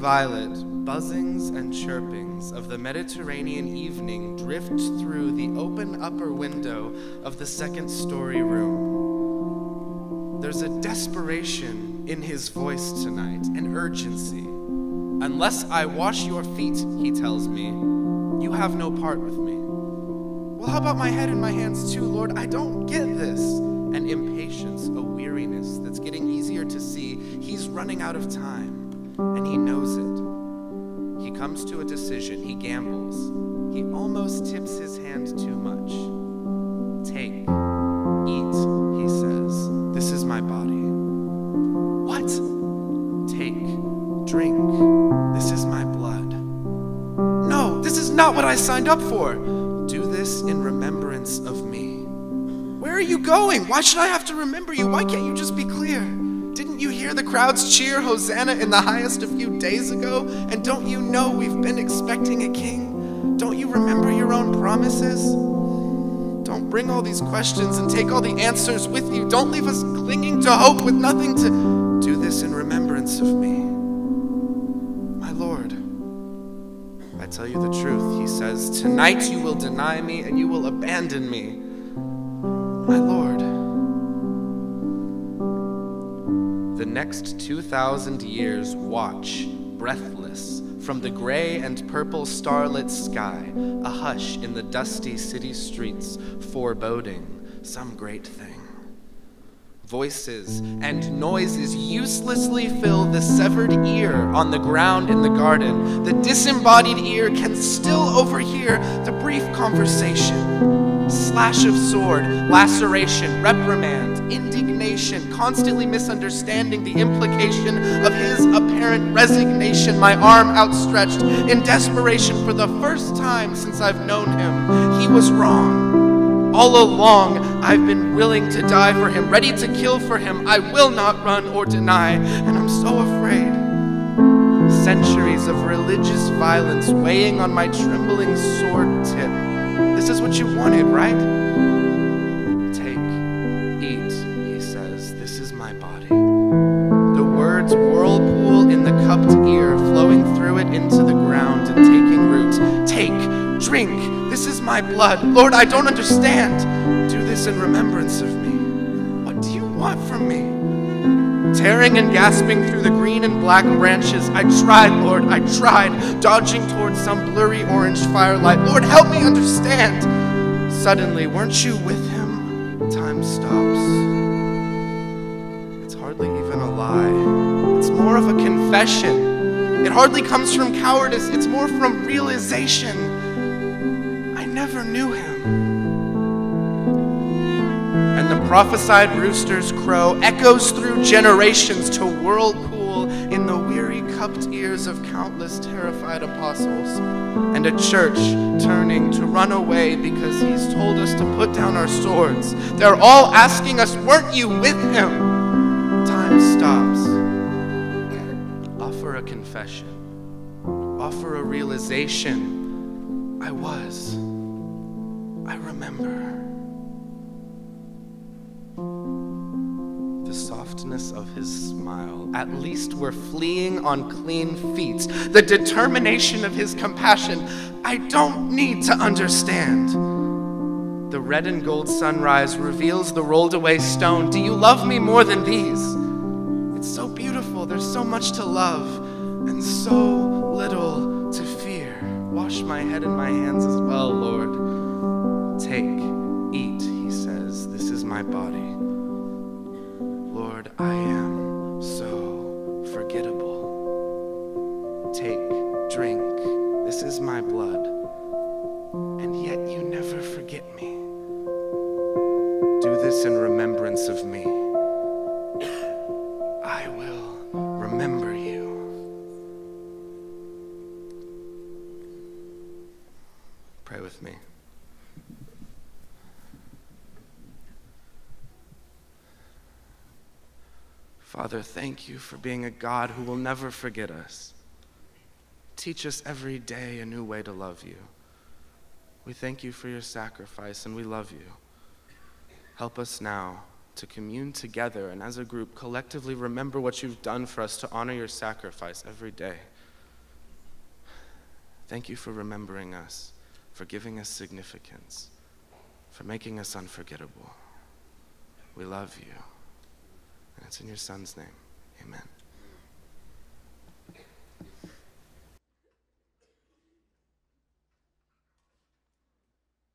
Violet, buzzings and chirpings of the Mediterranean evening drift through the open upper window of the second-story room. There's a desperation in his voice tonight, an urgency. Unless I wash your feet, he tells me, you have no part with me. Well, how about my head and my hands too, Lord? I don't get this. An impatience, a weariness that's getting easier to see. He's running out of time, and he knows it. He comes to a decision. He gambles. He almost tips his hand too much. Take, eat, he says. This is my body. What? Take, drink. This is my blood. No, this is not what I signed up for. Do this in remembrance of me. Where are you going? Why should I have to remember you? Why can't you just be clear? Didn't you hear the crowds cheer Hosanna in the highest a few days ago? And don't you know we've been expecting a king? Don't you remember your own promises? Don't bring all these questions and take all the answers with you. Don't leave us clinging to hope with nothing to do this in remembrance of me. My Lord, I tell you the truth, he says, tonight you will deny me and you will abandon me. My Lord, the next 2,000 years watch, breathless, from the gray and purple starlit sky, a hush in the dusty city streets, foreboding some great thing. Voices and noises uselessly fill the severed ear on the ground in the garden. The disembodied ear can still overhear the brief conversation. Slash of sword, laceration, reprimand, indignation, constantly misunderstanding the implication of his apparent resignation, my arm outstretched in desperation for the first time since I've known him. He was wrong. All along, I've been willing to die for him, ready to kill for him. I will not run or deny, and I'm so afraid. Centuries of religious violence weighing on my trembling sword tip. This is what you wanted, right? Take, eat, he says, this is my body. The words whirlpool in the cupped ear, flowing through it into the ground and taking root. Take, drink, this is my blood. Lord, I don't understand. Do this in remembrance of me. What do you want from me? Tearing and gasping through the green and black branches, I tried, Lord, I tried, dodging towards some blurry orange firelight. Lord, help me understand. Suddenly, weren't you with him? Time stops. It's hardly even a lie. It's more of a confession. It hardly comes from cowardice. It's more from realization. I never knew him. And the prophesied rooster's crow echoes through generations to whirlpool in the weary cupped ears of countless terrified apostles, and a church turning to run away because he's told us to put down our swords. They're all asking us, weren't you with him? Time stops. Offer a confession. Offer a realization. I was. I remember. The softness of his smile. At least we're fleeing on clean feet. The determination of his compassion. I don't need to understand. The red and gold sunrise reveals the rolled away stone. Do you love me more than these? It's so beautiful. There's so much to love and so little to fear. Wash my head and my hands as well, Lord. Take, eat, he says. This is my body. Lord, I am so forgettable. Take, drink. This is my blood. And yet you never forget me. Do this in remembrance of me. I will remember you. Pray with me. Father, thank you for being a God who will never forget us. Teach us every day a new way to love you. We thank you for your sacrifice and we love you. Help us now to commune together and as a group collectively remember what you've done for us to honor your sacrifice every day. Thank you for remembering us, for giving us significance, for making us unforgettable. We love you. And it's in your Son's name. Amen.